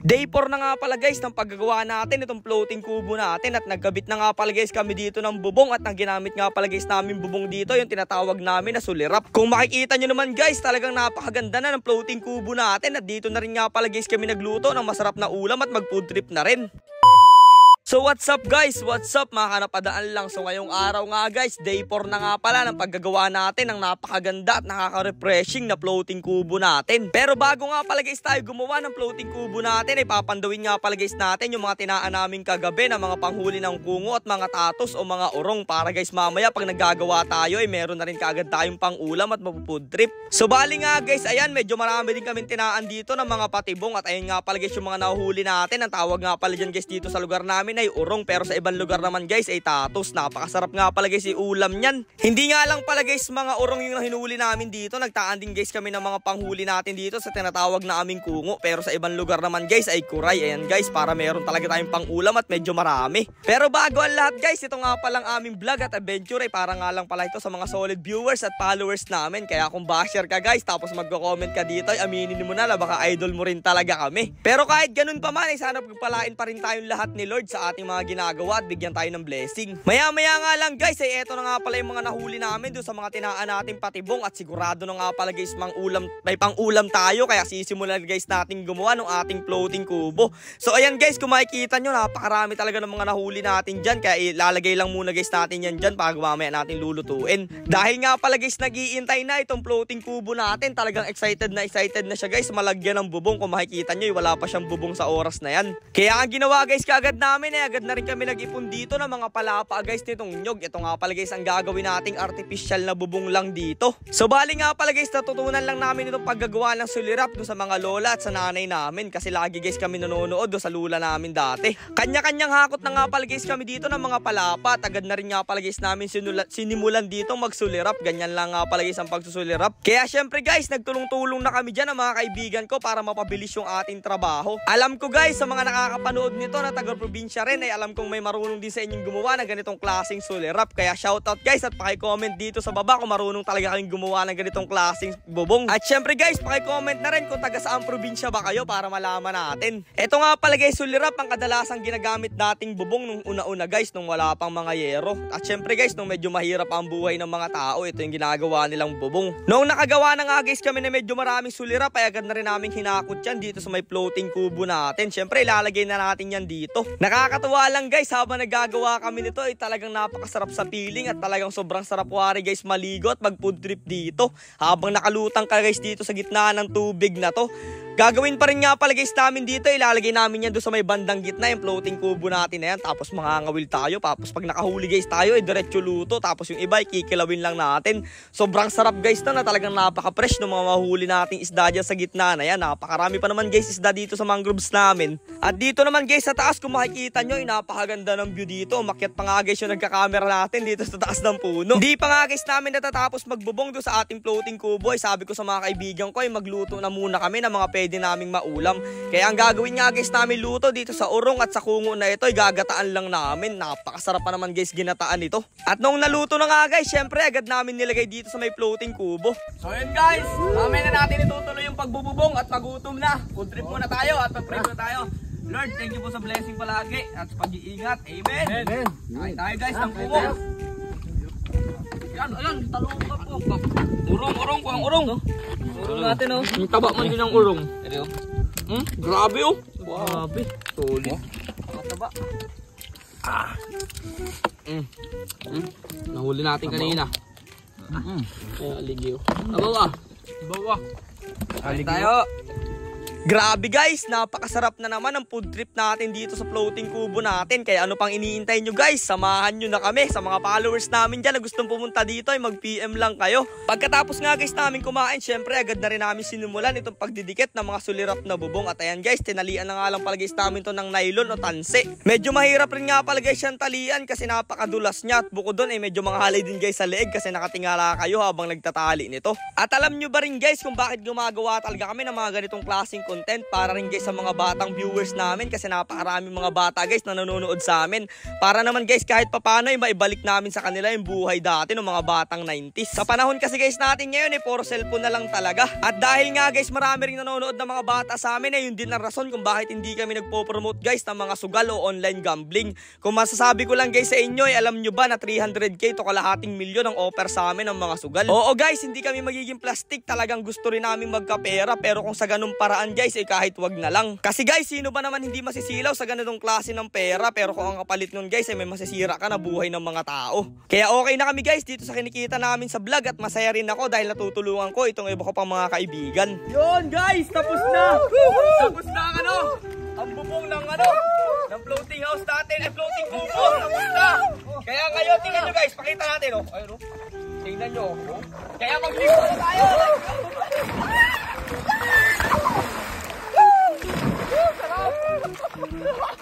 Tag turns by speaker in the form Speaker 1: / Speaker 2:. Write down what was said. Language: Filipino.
Speaker 1: Day 4 na nga pala guys ng paggagawa natin itong floating kubo natin at nagkabit na nga pala guys kami dito ng bubong at ang ginamit nga pala guys namin bubong dito yung tinatawag namin na sulirap. Kung makikita nyo naman guys talagang napakaganda na ng floating kubo natin at dito na rin nga pala guys kami nagluto ng masarap na ulam at mag food trip na rin. So what's up guys? What's up? Mga kanapadaan lang. So ngayong araw nga guys, day 4 na nga pala ng paggagawa natin ng napakaganda at nakaka-refreshing na floating kubo natin. Pero bago nga pala guys tayo gumawa ng floating kubo natin, ay papandawin nga pala guys natin yung mga tinaan namin kagabi na mga panghuli ng kungo at mga tatos o mga urong para guys mamaya pag naggagawa tayo ay meron na rin kaagad tayong pang ulam at mapu-food trip. So bali nga guys, ayan medyo marami din kaming tinaan dito ng mga patibong at ayun nga pala guys yung mga nahuhuli natin. Ang tawag nga pala dyan guys dito sa lugar namin ay urong, pero sa ibang lugar naman guys ay tatos. Napakasarap nga pala guys yung ulam nyan. Hindi nga lang pala guys mga urong yung hinuli namin dito. Nagtaan din guys kami ng mga panghuli natin dito sa tinatawag na aming kungo, pero sa ibang lugar naman guys ay kuray. Ayan guys, para meron talaga tayong pang ulam at medyo marami. Pero bago ang lahat guys, ito nga palang aming vlog at adventure ay para nga lang pala ito sa mga solid viewers at followers namin. Kaya kung basher ka guys tapos magko-comment ka dito ay aminin mo na baka idol mo rin talaga kami. Pero kahit ganun pa man ay sana pagpalain pa rin tayong lahat ni Lord sa ating mga ginagawa at bigyan tayo ng blessing. Maya-maya nga lang guys ay eto na nga pala yung mga nahuli namin doon sa mga tinaan nating patibong at sigurado na nga pala guys may pang ulam tayo kaya sisimulan guys natin gumawa ng ating floating kubo. So ayan guys, kung makikita nyo napakarami talaga ng mga nahuli natin dyan kaya ilalagay lang muna guys natin yan dyan bago mamaya natin lulutuin. Dahil nga pala guys nag-iintay na itong floating kubo natin, talagang excited na siya guys malagyan ng bubong. Kung makikita nyo wala pa siyang bubong sa oras na yan. Kaya ang ginawa guys kaagad namin agad na rin kami nag-ipon dito ng mga palapa guys nitong nyog. Ito nga pala guys ang gagawin nating artificial na bubong lang dito. So bali nga pala guys natutunan lang namin itong paggagawa ng sulirap doon sa mga lola at sa nanay namin kasi lagi guys kami nanonood doon sa lula namin dati. Kanya-kanyang hakot na nga pala guys kami dito ng mga palapa at agad na rin nga pala guys namin sinimulan dito magsulirap. Ganyan lang nga pala guys ang pagsusulirap. Kaya syempre guys nagtulong-tulong na kami dyan ng mga kaibigan ko para mapabilis yung ating trabaho. Alam ko guys sa mga nakakapanood nito na taga-probinsya rin ay alam kong may marunong din sa inyong gumawa ng ganitong klaseng sulirap. Kaya shoutout guys at paki-comment dito sa baba kung marunong talaga kayong gumawa ng ganitong klaseng bubong. At syempre guys paki-comment na rin kung taga saang probinsya ba kayo para malaman natin. Ito nga pala guys sulirap ang kadalasang ginagamit nating bubong nung una-una guys nung wala pang mga yero. At syempre guys nung medyo mahirap ang buhay ng mga tao, ito yung ginagawa nilang bubong. Noong nakagawa na nga guys kami na medyo maraming sulirap ay agad na rin namin hinakot yan dito sa may floating kubo natin. Syempre ilalagay na natin yan dito. Nakakatuwa lang guys habang nagagawa kami nito ay talagang napakasarap sa feeling at talagang sobrang sarap wari guys maligo at mag food trip dito habang nakalutang ka guys dito sa gitna ng tubig na to. Gagawin pa rin nga pala guys namin dito, ilalagay namin yan doon sa may bandang gitna yung floating kubo natin na yan, tapos mangangawil tayo, tapos pag nakahuli guys tayo ay diretso luto, tapos yung iba ay kikilawin lang natin. Sobrang sarap guys na talagang napaka-fresh ng mga mahuli nating isda dyan sa gitna na yan. Napakarami pa naman guys isda dito sa mangroves namin. At dito naman guys sa taas kung makikita nyo ay napakaganda ng view dito. Umakyat pa nga guys yung nagka-camera natin dito sa taas ng puno. Hindi pa nga guys namin natatapos magbubong doon sa ating floating kubo ay sabi ko sa mga kaibigan ko ay magluto na muna kami ng mga pwede naming maulam. Kaya ang gagawin nga guys namin luto dito sa urong at sa kungo na ito ay gagataan lang namin. Napakasarap pa naman guys ginataan ito. At nung naluto na nga guys, syempre agad namin nilagay dito sa may floating kubo. So yun guys, mamaya na natin itutuloy yung pagbububong at magutom na. Food trip muna tayo at mag-pray muna tayo. Lord, thank you po sa blessing palagi at sa pag-iingat. Amen. Amen. Kain tayo guys ng kubo. Ayan, talong ka po. Urong, kuang urong. Urong natin oh. Yung taba man din ng urong. Grabe oh. Grabe. Solid. Taba. Nahuli natin kanina. Aligyo. Abawa. Kain tayo. Grabe guys, napakasarap na naman ang food trip natin dito sa floating kubo natin. Kaya ano pang iniintay nyo guys, samahan nyo na kami. Sa mga followers namin dyan na gustong pumunta dito ay mag-PM lang kayo. Pagkatapos nga guys namin kumain, syempre agad na rin namin sinimulan itong pagdidikit ng mga sulirap na bubong. At ayan guys, tinalian na nga lang pala guys namin to ng nylon o tanse. Medyo mahirap rin nga pala guys yung talian kasi napakadulas niya. At bukod doon ay medyo manghalay din guys sa leeg kasi nakatingala kayo habang nagtatali nito. At alam nyo ba rin guys kung bakit gumagawa talaga kami ng mga ganitong klaseng content para rin guys sa mga batang viewers namin kasi napakaraming mga bata guys na nanonood sa amin. Para naman guys kahit papano ay maibalik namin sa kanila yung buhay dati ng mga batang 90s. Sa panahon kasi guys natin ngayon puro cellphone na lang talaga. At dahil nga guys marami ring nanonood ng mga bata sa amin yun din ang rason kung bakit hindi kami nagpo-promote guys ng mga sugal o online gambling. Kung masasabi ko lang guys sa inyo alam nyo ba na 300k to kalahating milyon ang offer sa amin ng mga sugal. Oo guys, hindi kami magiging plastic, talagang gusto rin namin magkapera pero kung sa ganung paraan guys kahit wag na lang. Kasi guys sino ba naman hindi masisilaw sa ganitong klase ng pera, pero kung ang kapalit nun guys may masisira ka na buhay ng mga tao. Kaya okay na kami guys dito sa kinikita namin sa vlog at masaya rin ako dahil natutulungan ko itong iba ko pang mga kaibigan. Yun guys, tapos na! Tapos na ang bubong ng ng floating house natin, floating kubo, tapos na! Kaya ngayon, tingnan nyo guys, pakita natin ayun tingnan nyo, kaya mag-lift na tayo! Sarap!